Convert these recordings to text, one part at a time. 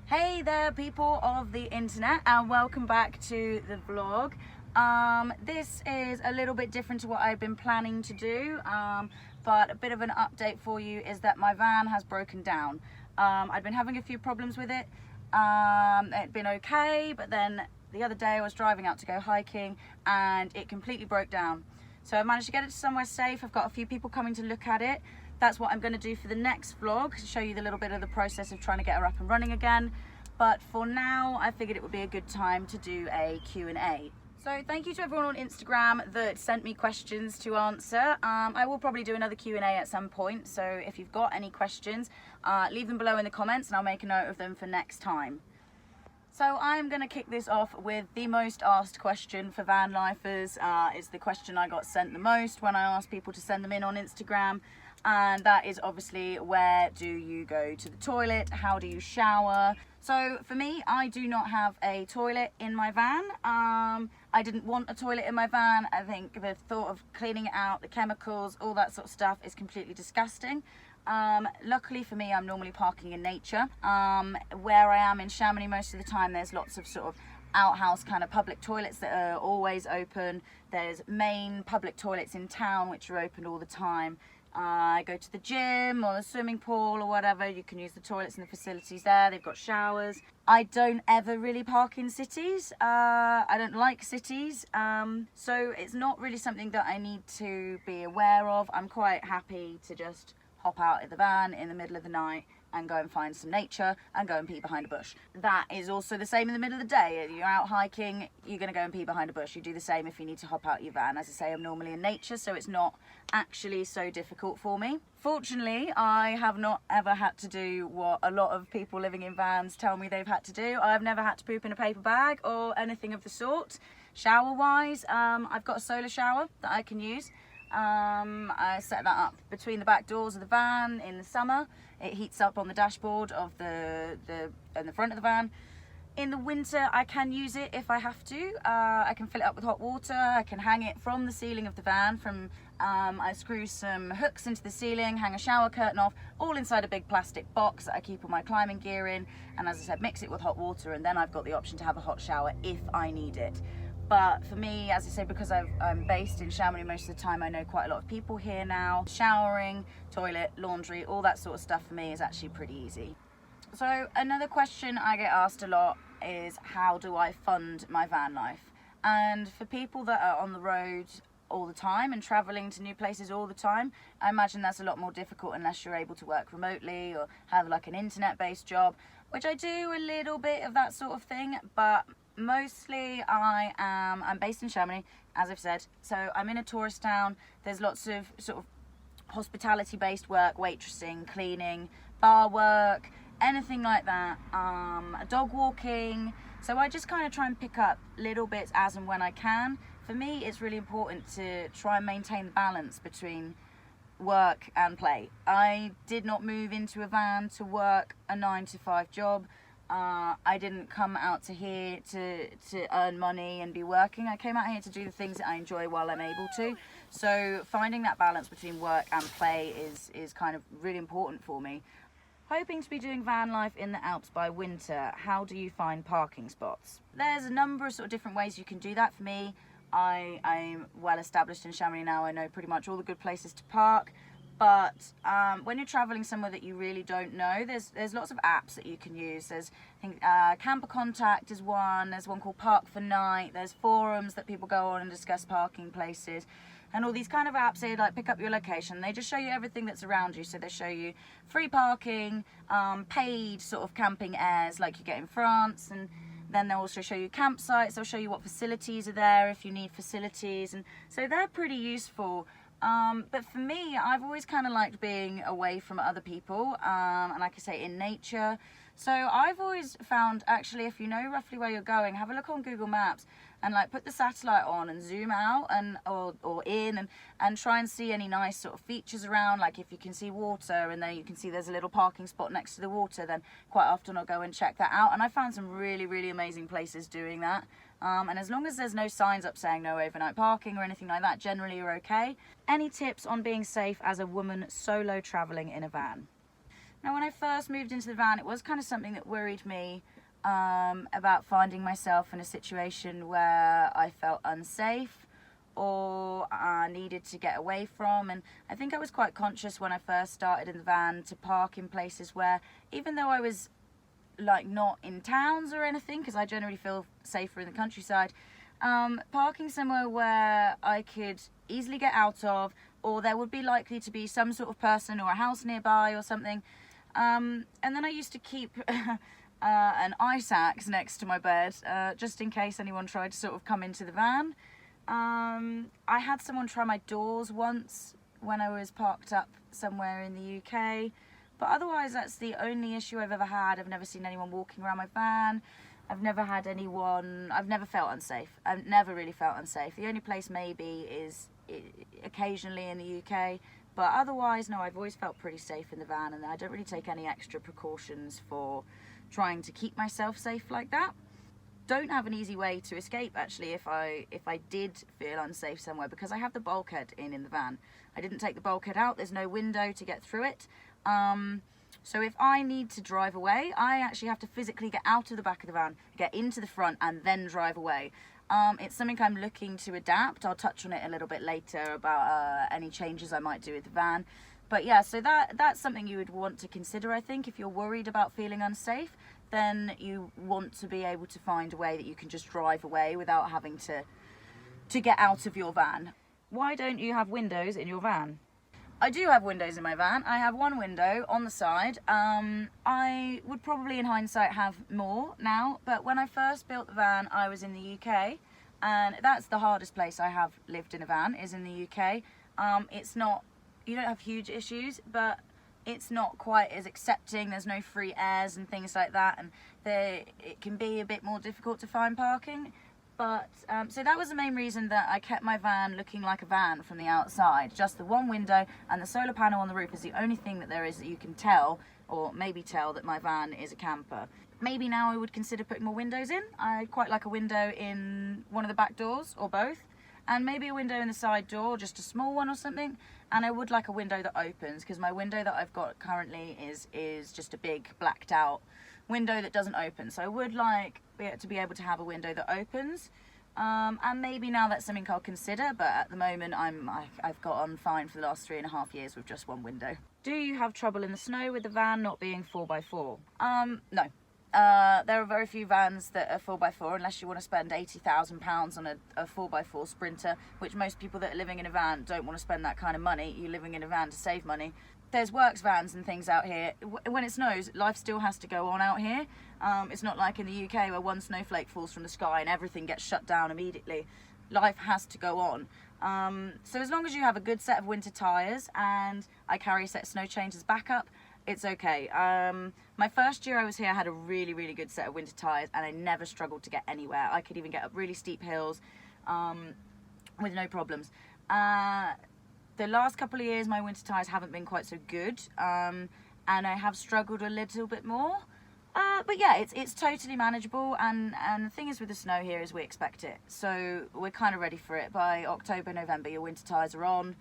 Hey there, people of the internet, and welcome back to the vlog. This is a little bit different to what I've been planning to do, but a bit of an update for you is that my van has broken down. I'd been having a few problems with it. It'd been okay, but then the other day I was driving out to go hiking and it completely broke down. So I managed to get it to somewhere safe. I've got a few people coming to look at it. That's what I'm going to do for the next vlog, to show you the little bit of the process of trying to get her up and running again. But for now, I figured it would be a good time to do a Q&A. So thank you to everyone on Instagram that sent me questions to answer. I will probably do another Q&A at some point, so if you've got any questions, leave them below in the comments and I'll make a note of them for next time. So I'm going to kick this off with the most asked question for van lifers. It's the question I got sent the most when I asked people to send them in on Instagram. And that is obviously, where do you go to the toilet? How do you shower? So for me, I do not have a toilet in my van. I didn't want a toilet in my van. I think the thought of cleaning it out, the chemicals, all that sort of stuff is completely disgusting. Luckily for me, I'm normally parking in nature. Where I am in Chamonix most of the time, there's lots of sort of outhouse kind of public toilets that are always open. There's main public toilets in town which are open all the time. I go to the gym or the swimming pool or whatever, you can use the toilets and the facilities there. They've got showers. I don't ever really park in cities. I don't like cities, so it's not really something that I need to be aware of. I'm quite happy to just hop out of the van in the middle of the night and go and find some nature and go and pee behind a bush. That is also the same in the middle of the day. You're out hiking, you're going to go and pee behind a bush. You do the same if you need to hop out your van. As I say, I'm normally in nature, so it's not actually so difficult for me. Fortunately, I have not ever had to do what a lot of people living in vans tell me they've had to do. I've never had to poop in a paper bag or anything of the sort. Shower wise, I've got a solar shower that I can use. I set that up between the back doors of the van in the summer. It heats up on the dashboard of the front of the van. In the winter, I can use it if I have to. I can fill it up with hot water. I can hang it from the ceiling of the van. I screw some hooks into the ceiling, hang a shower curtain off, all inside a big plastic box that I keep all my climbing gear in. And as I said, mix it with hot water, and then I've got the option to have a hot shower if I need it. But for me, as I say, because I'm based in Chamonix most of the time, I know quite a lot of people here now. Showering, toilet, laundry, all that sort of stuff for me is actually pretty easy. So another question I get asked a lot is, how do I fund my van life? And for people that are on the road all the time and traveling to new places all the time, I imagine that's a lot more difficult unless you're able to work remotely or have like an internet-based job, which I do a little bit of that sort of thing, but mostly I'm based in Chamonix, as I've said, so I'm in a tourist town. There's lots of sort of hospitality based work, waitressing, cleaning, bar work, anything like that, dog walking. So I just kind of try and pick up little bits as and when I can. For me, it's really important to try and maintain the balance between work and play. I did not move into a van to work a 9-to-5 job. I didn't come out to here to earn money and be working. I came out here to do the things that I enjoy while I'm able to. So finding that balance between work and play is kind of really important for me. Hoping to be doing van life in the Alps by winter, how do you find parking spots? There's a number of sort of different ways you can do that. For me, I'm well established in Chamonix now. I know pretty much all the good places to park. But when you're traveling somewhere that you really don't know, there's lots of apps that you can use. There's, I think, Camper Contact is one. There's one called Park for Night. There's forums that people go on and discuss parking places. And all these kind of apps, they like pick up your location. They just show you everything that's around you. So they show you free parking, paid sort of camping airs like you get in France. And then they'll also show you campsites. They'll show you what facilities are there if you need facilities. And so they're pretty useful. But for me, I've always kind of liked being away from other people, and like I say, in nature. So I've always found, actually, if you know roughly where you're going, have a look on Google Maps and like put the satellite on and zoom out and or in and try and see any nice sort of features around. Like if you can see water and then you can see there's a little parking spot next to the water, then quite often I'll go and check that out. And I found some really, really amazing places doing that. And as long as there's no signs up saying no overnight parking or anything like that, generally you're okay. Any tips on being safe as a woman solo traveling in a van? Now, when I first moved into the van, it was kind of something that worried me about finding myself in a situation where I felt unsafe or needed to get away from. And I think I was quite conscious when I first started in the van to park in places where, even though I was like not in towns or anything, because I generally feel safer in the countryside, parking somewhere where I could easily get out of, or there would be likely to be some sort of person or a house nearby or something. And then I used to keep an ice axe next to my bed, just in case anyone tried to sort of come into the van. I had someone try my doors once when I was parked up somewhere in the UK, but otherwise that's the only issue I've ever had. I've never seen anyone walking around my van. I've never had anyone, I've never felt unsafe. I've never really felt unsafe. The only place maybe is occasionally in the UK, but otherwise, no, I've always felt pretty safe in the van, and I don't really take any extra precautions for trying to keep myself safe like that. Don't have an easy way to escape, actually, if I did feel unsafe somewhere, because I have the bulkhead in the van. I didn't take the bulkhead out. There's no window to get through it. So if I need to drive away, I actually have to physically get out of the back of the van, get into the front, and then drive away. It's something I'm looking to adapt. I'll touch on it a little bit later about any changes I might do with the van. But yeah, so that's something you would want to consider, I think. If you're worried about feeling unsafe, then you want to be able to find a way that you can just drive away without having to get out of your van. Why don't you have windows in your van? I do have windows in my van. I have one window on the side. I would probably in hindsight have more now, but when I first built the van, I was in the UK, and that's the hardest place I have lived in a van, is in the UK. It's not, you don't have huge issues, but it's not quite as accepting. There's no free airs and things like that, and it can be a bit more difficult to find parking. But so that was the main reason that I kept my van looking like a van from the outside. Just the one window and the solar panel on the roof is the only thing that there is that you can tell, or maybe tell, that my van is a camper. Maybe now I would consider putting more windows in. I quite like a window in one of the back doors, or both, and maybe a window in the side door, just a small one or something. And I would like a window that opens, because my window that I've got currently is just a big blacked out window that doesn't open. So I would like to be able to have a window that opens, and maybe now that's something I'll consider, but at the moment I've got on fine for the last 3.5 years with just one window. Do you have trouble in the snow with the van not being 4x4? No. There are very few vans that are 4x4, unless you want to spend £80,000 on a 4x4 Sprinter, which most people that are living in a van don't want to spend that kind of money. You're living in a van to save money. There's works vans and things out here. When it snows, life still has to go on out here. It's not like in the UK where one snowflake falls from the sky and everything gets shut down immediately. Life has to go on. So as long as you have a good set of winter tyres, and I carry a set of snow chains as backup, it's okay. My first year I was here, I had a really, really good set of winter tyres, and I never struggled to get anywhere. I could even get up really steep hills with no problems. The last couple of years my winter tyres haven't been quite so good, and I have struggled a little bit more. But yeah, it's totally manageable, and the thing is with the snow here is we expect it. So we're kind of ready for it. By October, November, your winter tyres are on.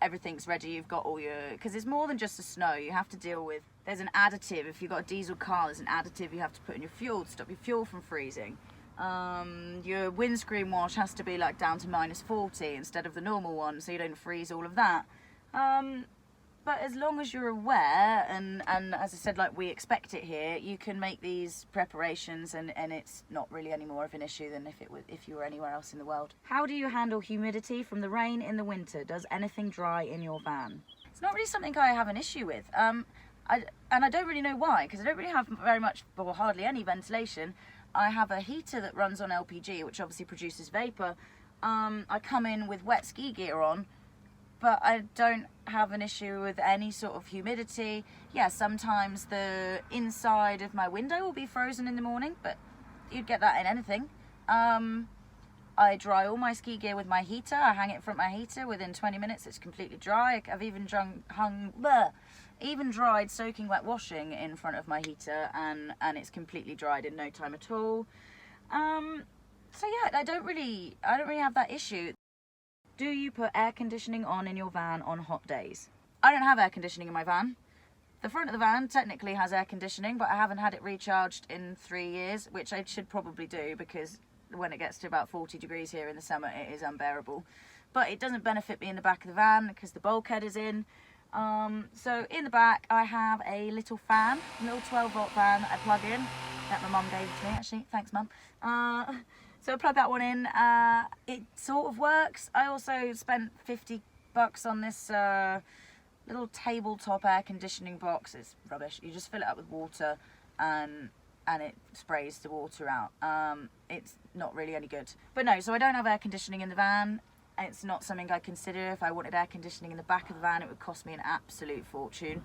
Everything's ready. You've got all your, because it's more than just the snow. You have to deal with, there's an additive. If you've got a diesel car, there's an additive you have to put in your fuel to stop your fuel from freezing. Your windscreen wash has to be like down to -40 instead of the normal one, so you don't freeze all of that. But as long as you're aware, and as I said, like we expect it here, you can make these preparations, and it's not really any more of an issue than if you were anywhere else in the world. How do you handle humidity from the rain in the winter? Does anything dry in your van? It's not really something I have an issue with. And I don't really know why, because I don't really have very much, or hardly any ventilation. I have a heater that runs on LPG, which obviously produces vapour. I come in with wet ski gear on, but I don't have an issue with any sort of humidity. Yeah, sometimes the inside of my window will be frozen in the morning, but you'd get that in anything. I dry all my ski gear with my heater. I hang it in front of my heater. Within 20 minutes, it's completely dry. I've even dried soaking wet washing in front of my heater, and it's completely dried in no time at all. So yeah, I don't really have that issue. Do you put air conditioning on in your van on hot days? I don't have air conditioning in my van. The front of the van technically has air conditioning, but I haven't had it recharged in 3 years, which I should probably do, because when it gets to about 40 degrees here in the summer, it is unbearable. But it doesn't benefit me in the back of the van because the bulkhead is in. So in the back I have a little fan, a little 12-volt fan that I plug in, that my mum gave to me actually, thanks mum. So I plug that one in, it sort of works. I also spent $50 on this little tabletop air conditioning box. It's rubbish. You just fill it up with water and it sprays the water out. It's not really any good. But no, so I don't have air conditioning in the van. It's not something I consider. If I wanted air conditioning in the back of the van, it would cost me an absolute fortune.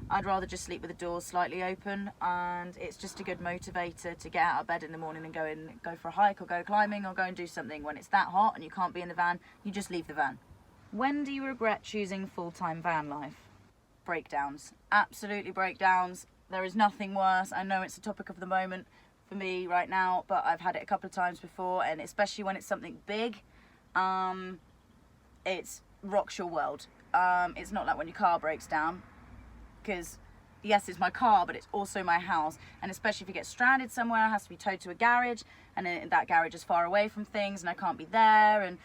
I'd rather just sleep with the doors slightly open, and it's just a good motivator to get out of bed in the morning and go for a hike or go climbing or go and do something. When it's that hot and you can't be in the van, you just leave the van. When do you regret choosing full-time van life? Breakdowns. Absolutely breakdowns. There is nothing worse. I know it's a topic of the moment for me right now, but I've had it a couple of times before, and especially when it's something big, it rocks your world. It's not like when your car breaks down, because yes, it's my car, but it's also my house, and especially if you get stranded somewhere, it has to be towed to a garage, and that garage is far away from things, and I can't be there, and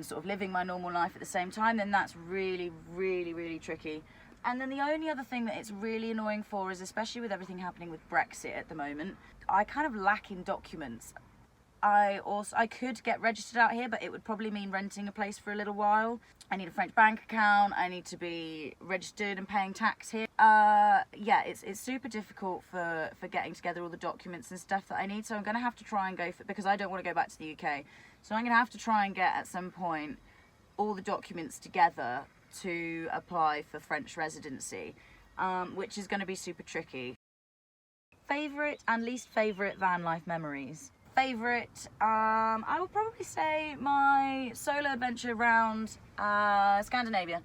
sort of living my normal life at the same time, then that's really, really, really tricky. And then the only other thing that it's really annoying for is, especially with everything happening with Brexit at the moment, I kind of lack in documents. I could get registered out here, but it would probably mean renting a place for a little while. I need a French bank account. I need to be registered and paying tax here. Yeah, it's super difficult for getting together all the documents and stuff that I need. So I'm going to have to try and go for, because I don't want to go back to the UK. So I'm going to have to try and get at some point all the documents together to apply for French residency, which is going to be super tricky. Favourite and least favourite van life memories? Favourite, I would probably say my solo adventure around Scandinavia.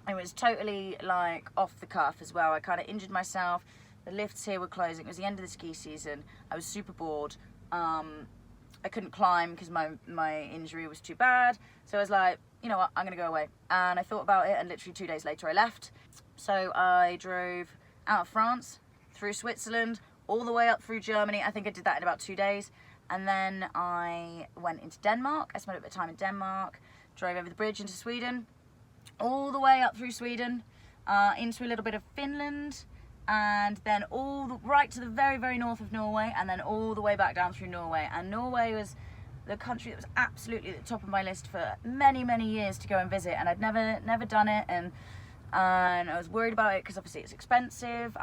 It was totally like off the cuff as well. I kind of injured myself. The lifts here were closing. It was the end of the ski season. I was super bored. I couldn't climb because my injury was too bad. So I was like, you know what, I'm gonna go away. And I thought about it, and literally 2 days later I left. So I drove out of France, through Switzerland, all the way up through Germany. I think I did that in about 2 days. And then I went into Denmark. I spent a bit of time in Denmark, drove over the bridge into Sweden, all the way up through Sweden, into a little bit of Finland, and then right to the very, very north of Norway, and then all the way back down through Norway. And Norway was the country that was absolutely at the top of my list for many, many years to go and visit, and I'd never done it, and I was worried about it because obviously it's expensive.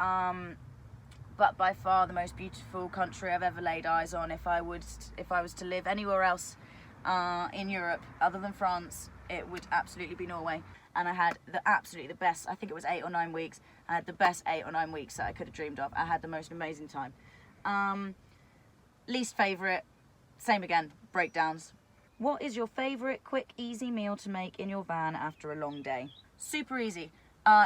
But by far the most beautiful country I've ever laid eyes on. If I was to live anywhere else in Europe other than France, it would absolutely be Norway. And I had absolutely the best, I think it was 8 or 9 weeks. I had the best 8 or 9 weeks that I could have dreamed of. I had the most amazing time. Least favourite, same again, breakdowns. What is your favourite quick, easy meal to make in your van after a long day? Super easy.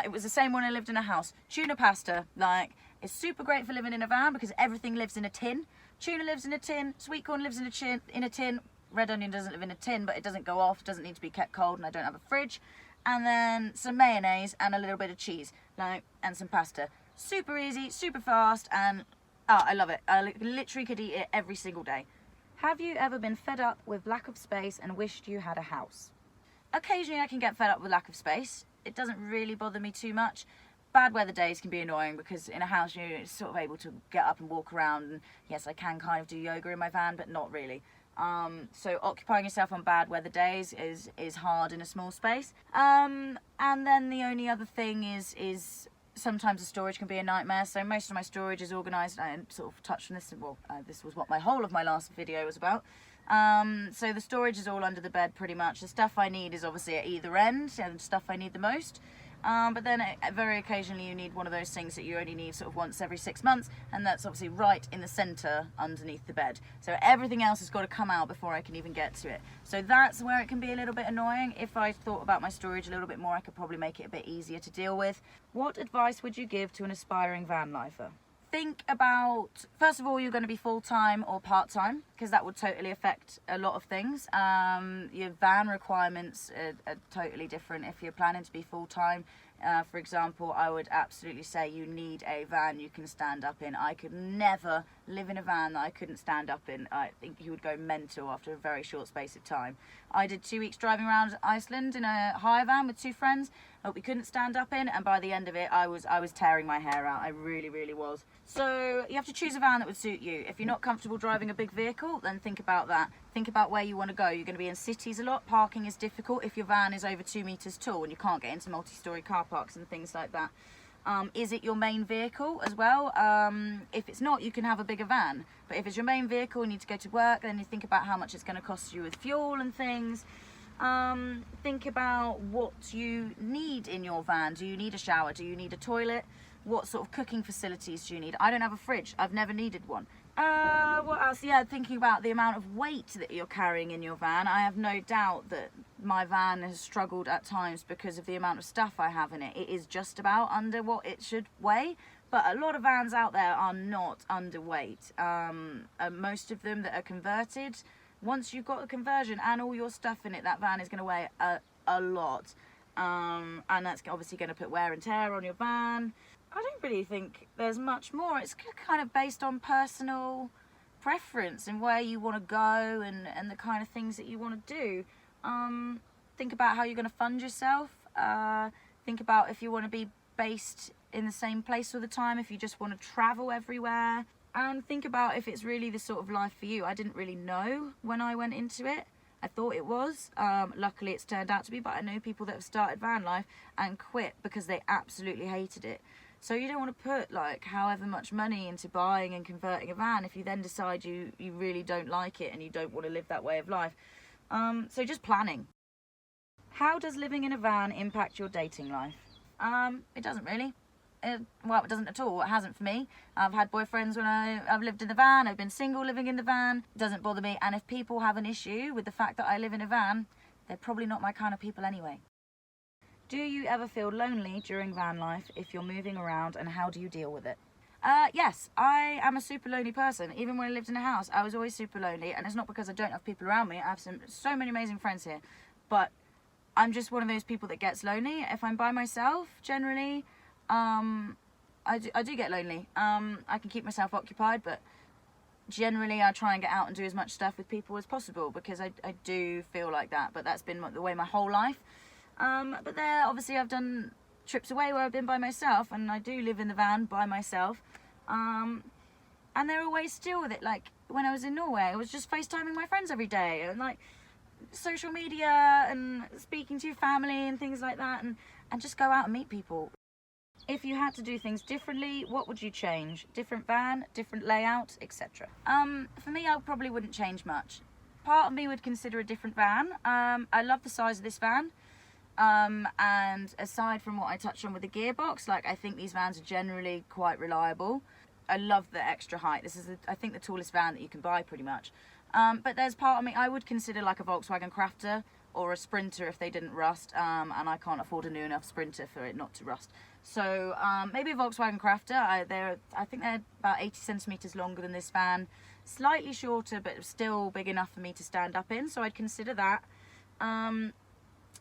It was the same when I lived in a house. Tuna pasta, like, it's super great for living in a van because everything lives in a tin. Tuna lives in a tin, sweet corn lives in a tin, red onion doesn't live in a tin, but it doesn't go off, doesn't need to be kept cold, and I don't have a fridge. And then some mayonnaise and a little bit of cheese, and some pasta. Super easy, super fast, and I love it. I literally could eat it every single day. Have you ever been fed up with lack of space and wished you had a house? Occasionally I can get fed up with lack of space. It doesn't really bother me too much. Bad weather days can be annoying because in a house you're sort of able to get up and walk around, and yes, I can kind of do yoga in my van, but not really. So occupying yourself on bad weather days is hard in a small space. And then the only other thing is sometimes the storage can be a nightmare. So most of my storage is organised. I sort of touched on this. Well, this was what my whole of my last video was about. So the storage is all under the bed pretty much. The stuff I need is obviously at either end, and stuff I need the most. But then very occasionally you need one of those things that you only need sort of once every 6 months, and that's obviously right in the centre underneath the bed. So everything else has got to come out before I can even get to it. So that's where it can be a little bit annoying. If I thought about my storage a little bit more, I could probably make it a bit easier to deal with. What advice would you give to an aspiring van lifer? Think about, first of all, you're going to be full-time or part-time, because that would totally affect a lot of things. Your van requirements are totally different. If you're planning to be full-time, For example, I would absolutely say you need a van you can stand up in. I could never live in a van that I couldn't stand up in. I think you would go mental after a very short space of time. I did 2 weeks driving around Iceland in a hire van with 2 friends that we couldn't stand up in, and by the end of it I was tearing my hair out. I really was. So you have to choose a van that would suit you. If you're not comfortable driving a big vehicle, then think about that. Think about where you want to go. You're going to be in cities a lot. Parking is difficult if your van is over 2 meters tall and you can't get into multi-story car parks and things like that. Is it your main vehicle as well? If it's not, you can have a bigger van. But if it's your main vehicle and you need to go to work, then you think about how much it's going to cost you with fuel and things. Think about what you need in your van. Do you need a shower? Do you need a toilet? What sort of cooking facilities do you need? I don't have a fridge. I've never needed one. What else? Yeah, thinking about the amount of weight that you're carrying in your van. I have no doubt that my van has struggled at times because of the amount of stuff I have in it. It is just about under what it should weigh, but a lot of vans out there are not underweight. Most of them that are converted, once you've got a conversion and all your stuff in it, that van is going to weigh a lot. And that's obviously going to put wear and tear on your van. I don't really think there's much more. It's kind of based on personal preference and where you want to go and the kind of things that you want to do. Think about how you're going to fund yourself. Think about if you want to be based in the same place all the time, if you just want to travel everywhere. And think about if it's really the sort of life for you. I didn't really know when I went into it. I thought it was. Luckily it's turned out to be, but I know people that have started van life and quit because they absolutely hated it. So you don't want to put like however much money into buying and converting a van if you then decide you really don't like it and you don't want to live that way of life. So just planning. How does living in a van impact your dating life? It doesn't really. Well, it doesn't at all. It hasn't for me. I've had boyfriends when I've lived in the van. I've been single living in the van. It doesn't bother me. And if people have an issue with the fact that I live in a van, they're probably not my kind of people anyway. Do you ever feel lonely during van life if you're moving around, and how do you deal with it? Yes, I am a super lonely person. Even when I lived in a house, I was always super lonely, and it's not because I don't have people around me. I have so many amazing friends here, but I'm just one of those people that gets lonely. If I'm by myself, generally, I do get lonely. I can keep myself occupied, but generally I try and get out and do as much stuff with people as possible because I do feel like that, but that's been the way my whole life. But there, obviously, I've done trips away where I've been by myself, and I do live in the van by myself. And there are ways still with it. Like when I was in Norway, I was just FaceTiming my friends every day, and like social media and speaking to your family and things like that, and just go out and meet people. If you had to do things differently, what would you change? Different van, different layout, etc. For me, I probably wouldn't change much. Part of me would consider a different van. I love the size of this van. And aside from what I touched on with the gearbox, like I think these vans are generally quite reliable. I love the extra height. This is, I think, the tallest van that you can buy pretty much. But there's part of me, I would consider like a Volkswagen Crafter or a Sprinter if they didn't rust, and I can't afford a new enough Sprinter for it not to rust. So maybe a Volkswagen Crafter. I think they're about 80 centimeters longer than this van, slightly shorter but still big enough for me to stand up in, so I'd consider that.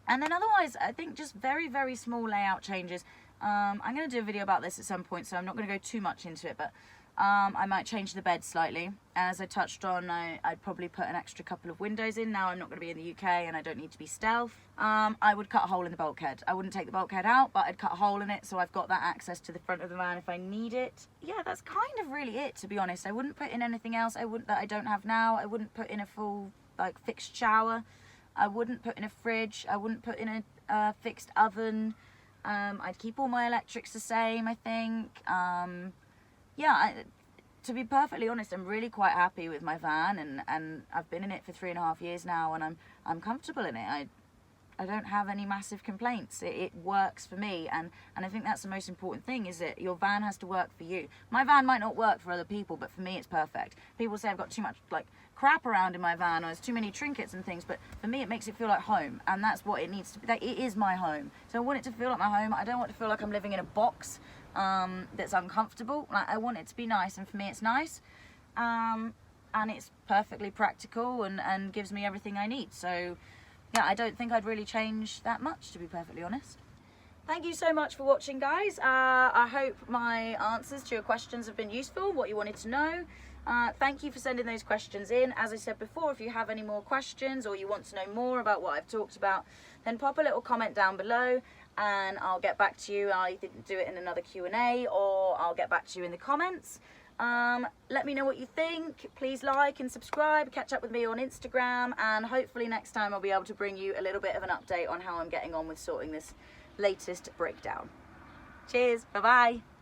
And then otherwise, I think just very, very small layout changes. I'm going to do a video about this at some point, so I'm not going to go too much into it, but I might change the bed slightly. As I touched on, I'd probably put an extra couple of windows in. Now I'm not going to be in the UK and I don't need to be stealth. I would cut a hole in the bulkhead. I wouldn't take the bulkhead out, but I'd cut a hole in it so I've got that access to the front of the van if I need it. Yeah, that's kind of really it, to be honest. I wouldn't put in anything else that I don't have now. I wouldn't put in a full like fixed shower. I wouldn't put in a fridge. I wouldn't put in a fixed oven. I'd keep all my electrics the same, I think. To be perfectly honest, I'm really quite happy with my van, and I've been in it for 3.5 years now, and I'm comfortable in it. I don't have any massive complaints. It works for me, and I think that's the most important thing, is that your van has to work for you. My van might not work for other people, but for me it's perfect. People say I've got too much like crap around in my van, or there's too many trinkets and things, but for me it makes it feel like home, and that's what it needs to be. Like, it is my home, so I want it to feel like my home. I don't want it to feel like I'm living in a box that's uncomfortable. Like, I want it to be nice, and for me it's nice, and it's perfectly practical and gives me everything I need. So yeah, I don't think I'd really change that much, to be perfectly honest. thank you so much for watching, guys. I hope my answers to your questions have been useful, what you wanted to know. Thank you for sending those questions in. As I said before, if you have any more questions or you want to know more about what I've talked about, then pop a little comment down below and I'll get back to you. I'll either do it in another Q&A or I'll get back to you in the comments. Let me know what you think. Please like and subscribe, catch up with me on Instagram, and hopefully next time I'll be able to bring you a little bit of an update on how I'm getting on with sorting this latest breakdown. Cheers, bye bye.